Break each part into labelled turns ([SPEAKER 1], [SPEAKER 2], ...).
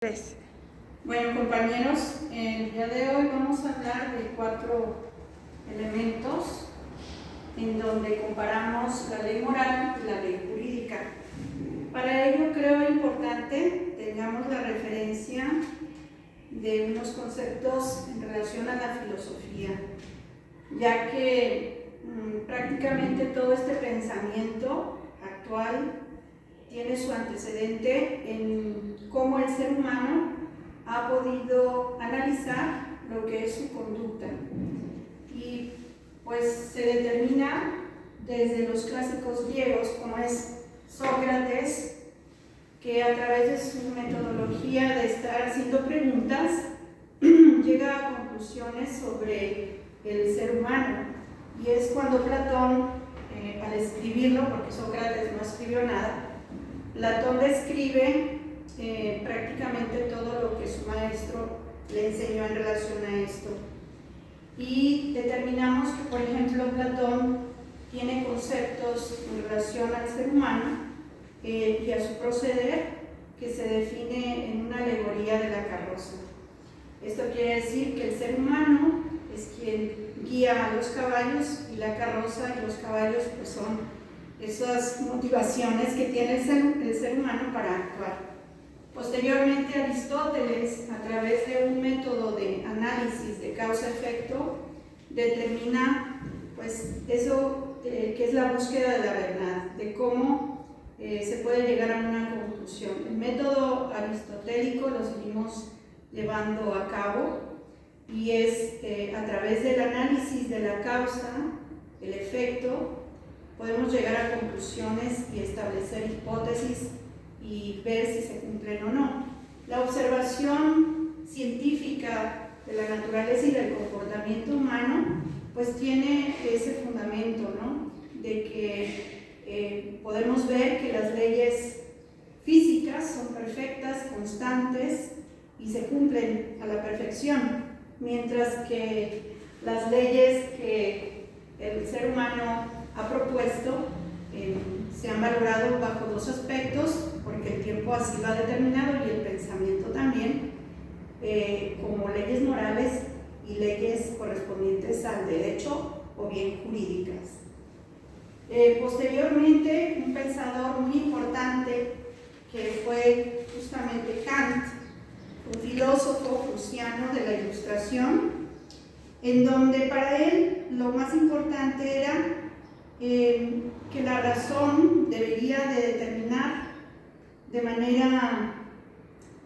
[SPEAKER 1] Tres.
[SPEAKER 2] Bueno, compañeros, el día de hoy vamos a hablar de 4 elementos en donde comparamos la ley moral y la ley jurídica. Para ello creo importante tengamos la referencia de unos conceptos en relación a la filosofía, ya que prácticamente todo este pensamiento actual tiene su antecedente en cómo el ser humano ha podido analizar lo que es su conducta. Y pues se determina desde los clásicos griegos, como es Sócrates, que a través de su metodología de estar haciendo preguntas, llega a conclusiones sobre el ser humano. Y es cuando Platón, al escribirlo, porque Sócrates no escribió nada, Platón describe prácticamente todo lo que su maestro le enseñó en relación a esto. Y determinamos que, por ejemplo, Platón tiene conceptos en relación al ser humano y a su proceder que se define en una alegoría de la carroza. Esto quiere decir que el ser humano es quien guía a los caballos y la carroza y los caballos pues son esas motivaciones que tiene el ser humano para actuar. Posteriormente, Aristóteles, a través de un método de análisis de causa-efecto, determina pues eso que es la búsqueda de la verdad, de cómo se puede llegar a una conclusión. El método aristotélico lo seguimos llevando a cabo y es a través del análisis de la causa, el efecto, podemos llegar a conclusiones y establecer hipótesis y ver si se cumplen o no. La observación científica de la naturaleza y del comportamiento humano pues tiene ese fundamento, ¿no? De que podemos ver que las leyes físicas son perfectas, constantes y se cumplen a la perfección, mientras que las leyes que el ser humano ha propuesto se han valorado bajo 2 aspectos, porque el tiempo así lo ha determinado y el pensamiento también, como leyes morales y leyes correspondientes al derecho o bien jurídicas. Posteriormente, un pensador muy importante que fue justamente Kant, un filósofo prusiano de la Ilustración, en donde para él lo más importante era que la razón debería de determinar de manera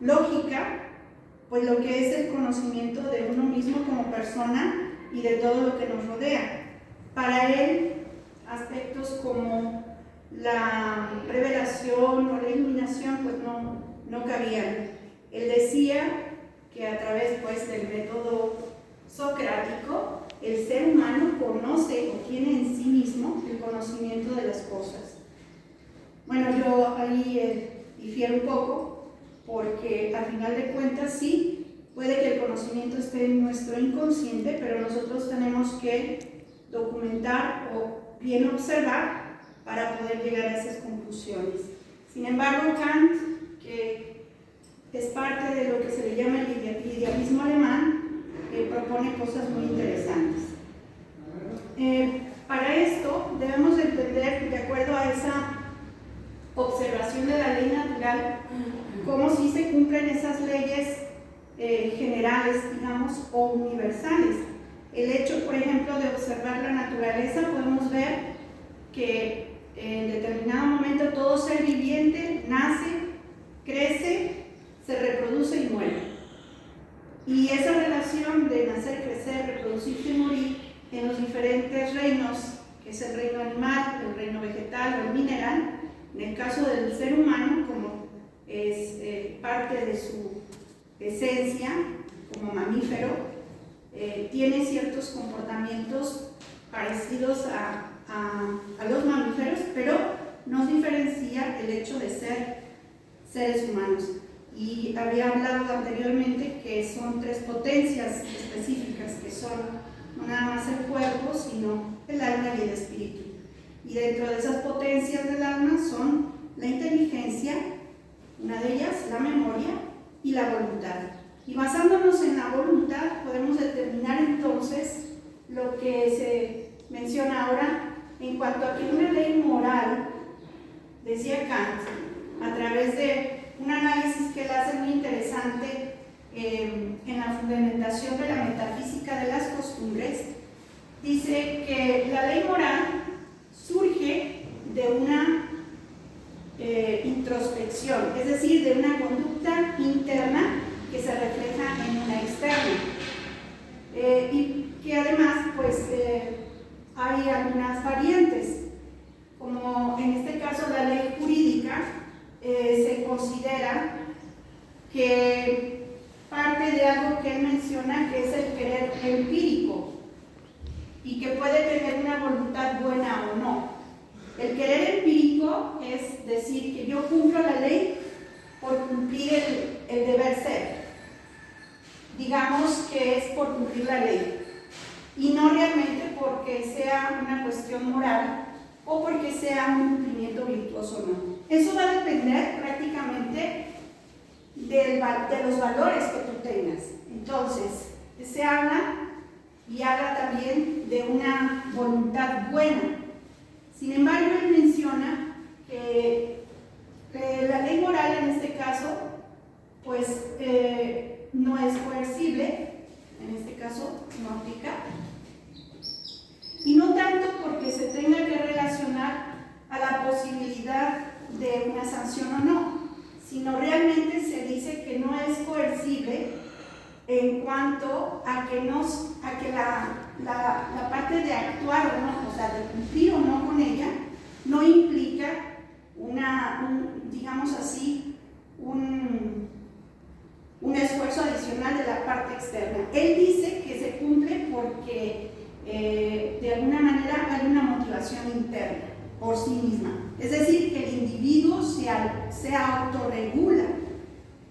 [SPEAKER 2] lógica pues lo que es el conocimiento de uno mismo como persona y de todo lo que nos rodea. Para él, aspectos como la revelación o la iluminación pues no cabían. Él decía que a través pues del método socrático el ser humano conoce o tiene en sí mismo el conocimiento de las cosas. Bueno, yo ahí difiero un poco, porque al final de cuentas sí, puede que el conocimiento esté en nuestro inconsciente, pero nosotros tenemos que documentar o bien observar para poder llegar a esas conclusiones. Sin embargo, Kant, que es parte de lo que se le llama el idealismo alemán, propone cosas muy interesantes. Para esto debemos entender, de acuerdo a esa observación de la ley natural, cómo sí se cumplen esas leyes generales, digamos, o universales. El hecho, por ejemplo, de observar la naturaleza, podemos ver que en determinado momento todo ser viviente nace, crece, se reproduce y muere. Y esa relación de nacer, crecer, reproducirse y morir en los diferentes reinos, que es el reino animal, el reino vegetal o el mineral, en el caso del ser humano, como es parte de su esencia como mamífero, tiene ciertos comportamientos parecidos a los mamíferos, pero nos diferencia el hecho de ser seres humanos. Y había hablado anteriormente que son 3 potencias específicas, que son no nada más el cuerpo, sino el alma y el espíritu. Y dentro de esas potencias del alma son la inteligencia, una de ellas la memoria y la voluntad. Y basándonos en la voluntad podemos determinar entonces lo que se menciona ahora en cuanto a que una ley moral, decía Kant, a través de un análisis que él hace muy interesante en la fundamentación de la metafísica de las costumbres, dice que la ley moral surge de una introspección, es decir, de una conducta interna que se refleja en una externa, y que además pues hay algunas variantes, como en este caso la ley jurídica se considera que parte de algo que él menciona, que es el querer empírico y que puede tener una voluntad buena o no. El querer empírico es decir que yo cumplo la ley por cumplir el deber ser, digamos que es por cumplir la ley y no realmente porque sea una cuestión moral o porque sea un cumplimiento virtuoso o no. Eso va a depender prácticamente de los valores que tú tengas. Entonces, se habla y habla también de una voluntad buena. Sin embargo, él menciona que la ley moral en este caso, pues no es coercible, en este caso no aplica, y no tanto porque se tenga que relacionar a la posibilidad de una sanción o no, sino realmente se dice que no es coercible en cuanto a que la parte de actuar o no, o sea, de cumplir o no con ella, no implica digamos así, un esfuerzo adicional de la parte externa. Él dice que se cumple porque de alguna manera hay una motivación interna por sí misma. Es decir, que el individuo se autorregula,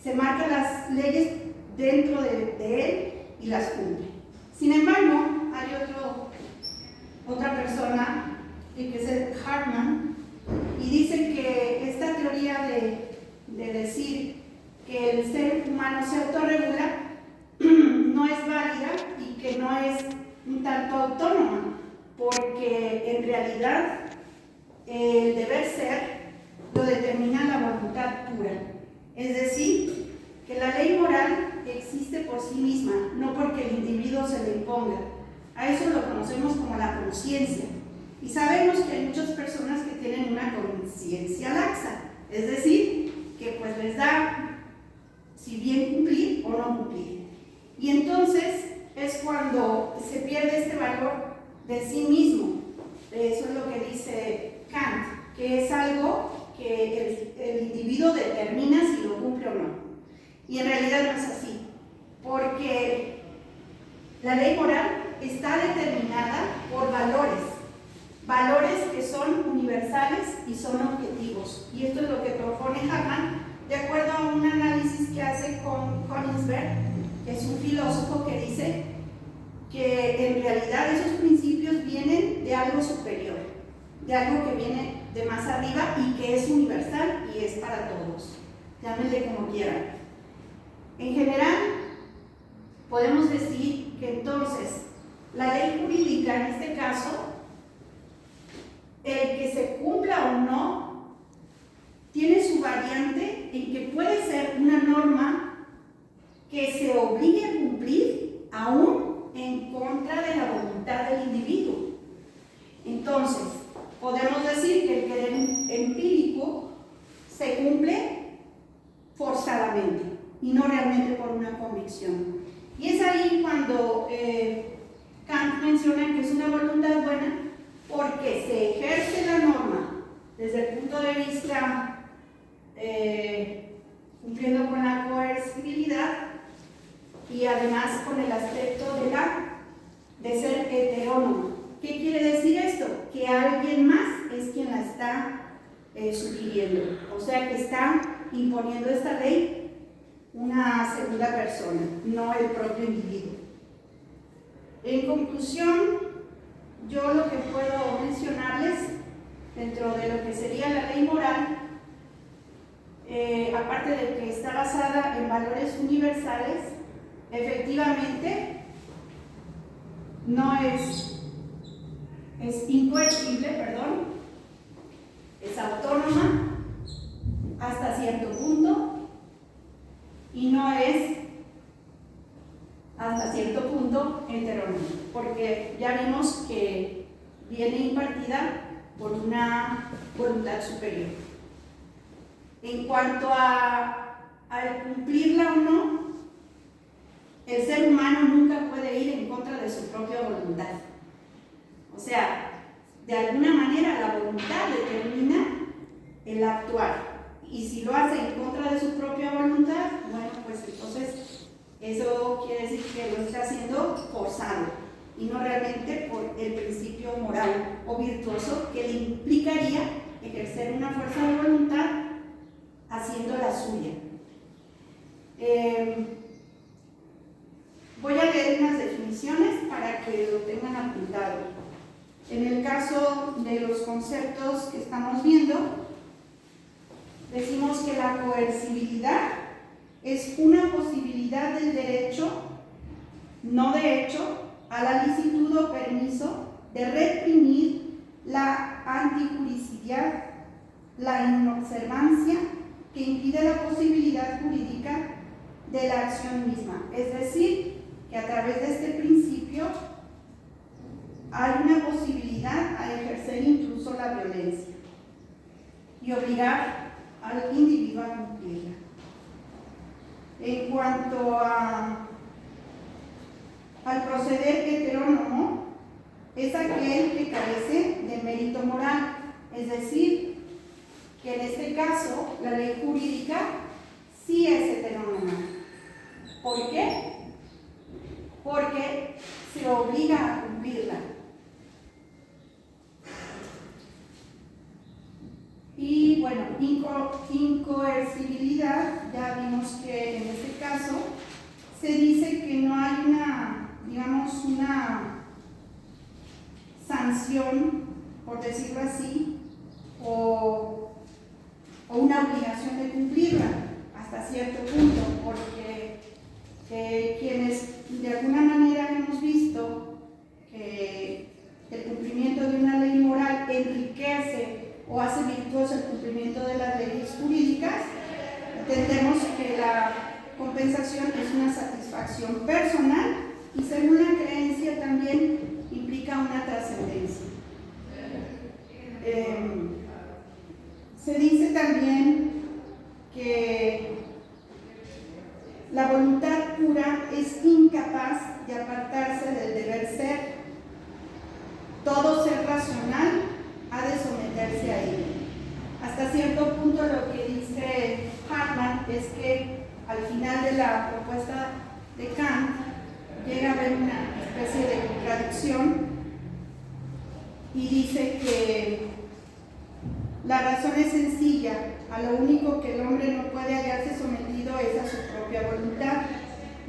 [SPEAKER 2] se marca las leyes dentro de él y las cumple. Sin embargo, hay otra persona, que es el Hartman, y dice que esta teoría de decir que el ser humano se autorregula no es válida y que no es un tanto autónoma, porque en realidad el deber ser lo determina la voluntad pura, es decir, que la ley moral existe por sí misma, no porque el individuo se le imponga. A eso lo conocemos como la conciencia, y sabemos que hay muchas personas que tienen una conciencia laxa, es decir, que pues les da si bien cumplir o no cumplir, y entonces es cuando se pierde este valor de sí mismo. Eso es lo que dice Kant, que es algo que el individuo determina si lo cumple o no. Y en realidad no es así, porque la ley moral está determinada por valores que son universales y son objetivos. Y esto es lo que propone Hartman, de acuerdo a un análisis que hace con Königsberg, que es un filósofo que dice que en realidad esos principios vienen de algo superior, de algo que viene de más arriba y que es universal y es para todos, llámenle como quieran. En general, podemos decir que entonces la ley jurídica, en este caso, el que se cumpla o no, tiene su variante en que puede ser una norma que se obligue a cumplir aún en contra de la voluntad del individuo. Entonces, podemos decir que el querer empírico se cumple forzadamente y no realmente por una convicción. Y es ahí cuando Kant menciona que es una voluntad buena, porque se ejerce la norma desde el punto de vista cumpliendo con la coercibilidad y además con el aspecto de ser heterónoma. ¿Qué quiere decir esto? Que alguien más es quien la está sugiriendo, o sea que está imponiendo esta ley una segunda persona, no el propio individuo. En conclusión, yo lo que puedo mencionarles dentro de lo que sería la ley moral aparte de que está basada en valores universales, efectivamente no es incoercible, es autónoma hasta cierto punto y no es hasta cierto punto heterónoma, porque ya vimos que viene impartida por una voluntad superior. En cuanto al cumplirla o no, el ser humano nunca puede ir en contra de su propia voluntad. O sea, de alguna manera la voluntad determina el actuar. Y si lo hace en contra de su propia voluntad, bueno, pues entonces eso quiere decir que lo está haciendo forzado y no realmente por el principio moral o virtuoso que le implicaría ejercer una fuerza de voluntad haciendo la suya. Voy a leer unas definiciones para que lo tengan apuntado. En el caso de los conceptos que estamos viendo, decimos que la coercibilidad es una posibilidad del derecho, no de hecho, a la licitud o permiso de reprimir la antijuricidad, la inobservancia que impide la posibilidad jurídica de la acción misma. Es decir, que a través de este principio hay una posibilidad a ejercer incluso la violencia y obligar al individuo a cumplirla. En cuanto al proceder heterónomo, es aquel que carece de mérito moral, es decir, que en este caso la ley jurídica sí es heterónoma. ¿Por qué? Porque se obliga a cumplirla. Y bueno, incoercibilidad, ya vimos que en este caso se dice que no hay una sanción, por decirlo así, o una obligación de cumplirla hasta cierto punto, porque quienes de alguna manera hemos visto que el cumplimiento de una ley moral enriquece o hace virtuoso el cumplimiento de las leyes jurídicas, entendemos que la compensación es una satisfacción personal y según la creencia también implica una trascendencia. Se dice también que la voluntad pura es incapaz de apartarse del deber ser. Todo ser racional ha de someterse a ello. Hasta cierto punto lo que dice Hartmann es que al final de la propuesta de Kant llega a haber una especie de contradicción y dice que la razón es sencilla, a lo único que el hombre no puede hallarse sometido es a su propia voluntad.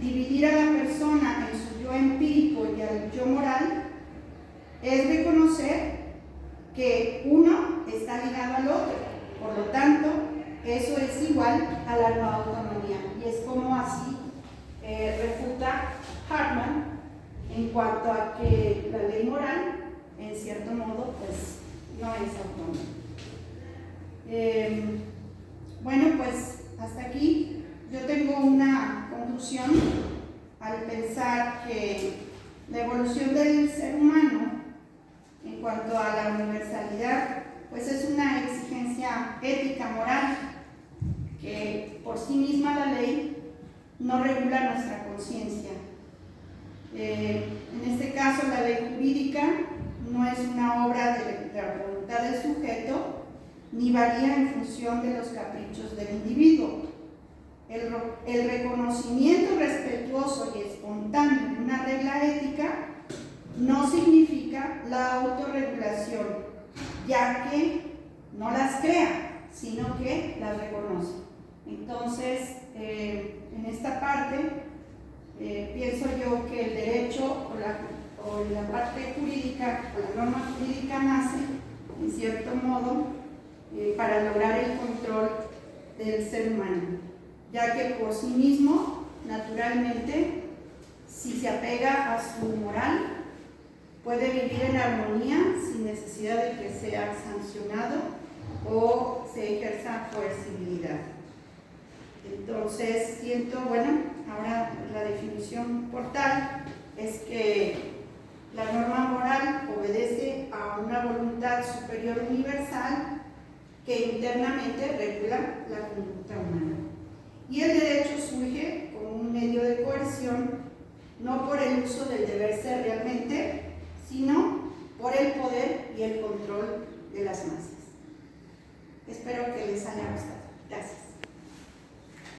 [SPEAKER 2] Dividir a la persona en su yo empírico y al yo moral es reconocer que uno está ligado al otro, por lo tanto, eso es igual a la no autonomía, y es como así refuta Hartmann en cuanto a que la ley moral, en cierto modo, pues no es autónoma. Bueno, pues hasta aquí yo tengo una conclusión al pensar que la evolución del ser humano en cuanto a la universalidad, pues es una exigencia ética, moral, que por sí misma la ley no regula nuestra conciencia. En este caso, la ley jurídica no es una obra de la voluntad del sujeto, ni varía en función de los caprichos del individuo. El reconocimiento respetuoso y espontáneo de una regla ética no significa la autorregulación, ya que no las crea, sino que las reconoce. Entonces, en esta parte, pienso yo que el derecho o la parte jurídica, o la norma jurídica nace, en cierto modo, para lograr el control del ser humano, ya que por sí mismo, naturalmente, si se apega a su moral, puede vivir en armonía sin necesidad de que sea sancionado o se ejerza coercibilidad. Entonces, ahora la definición por tal es que la norma moral obedece a una voluntad superior universal que internamente regula la conducta humana. Y el derecho surge como un medio de coerción, no por el uso del deber ser realmente, sino por el poder y el control de las masas. Espero que les haya gustado. Gracias.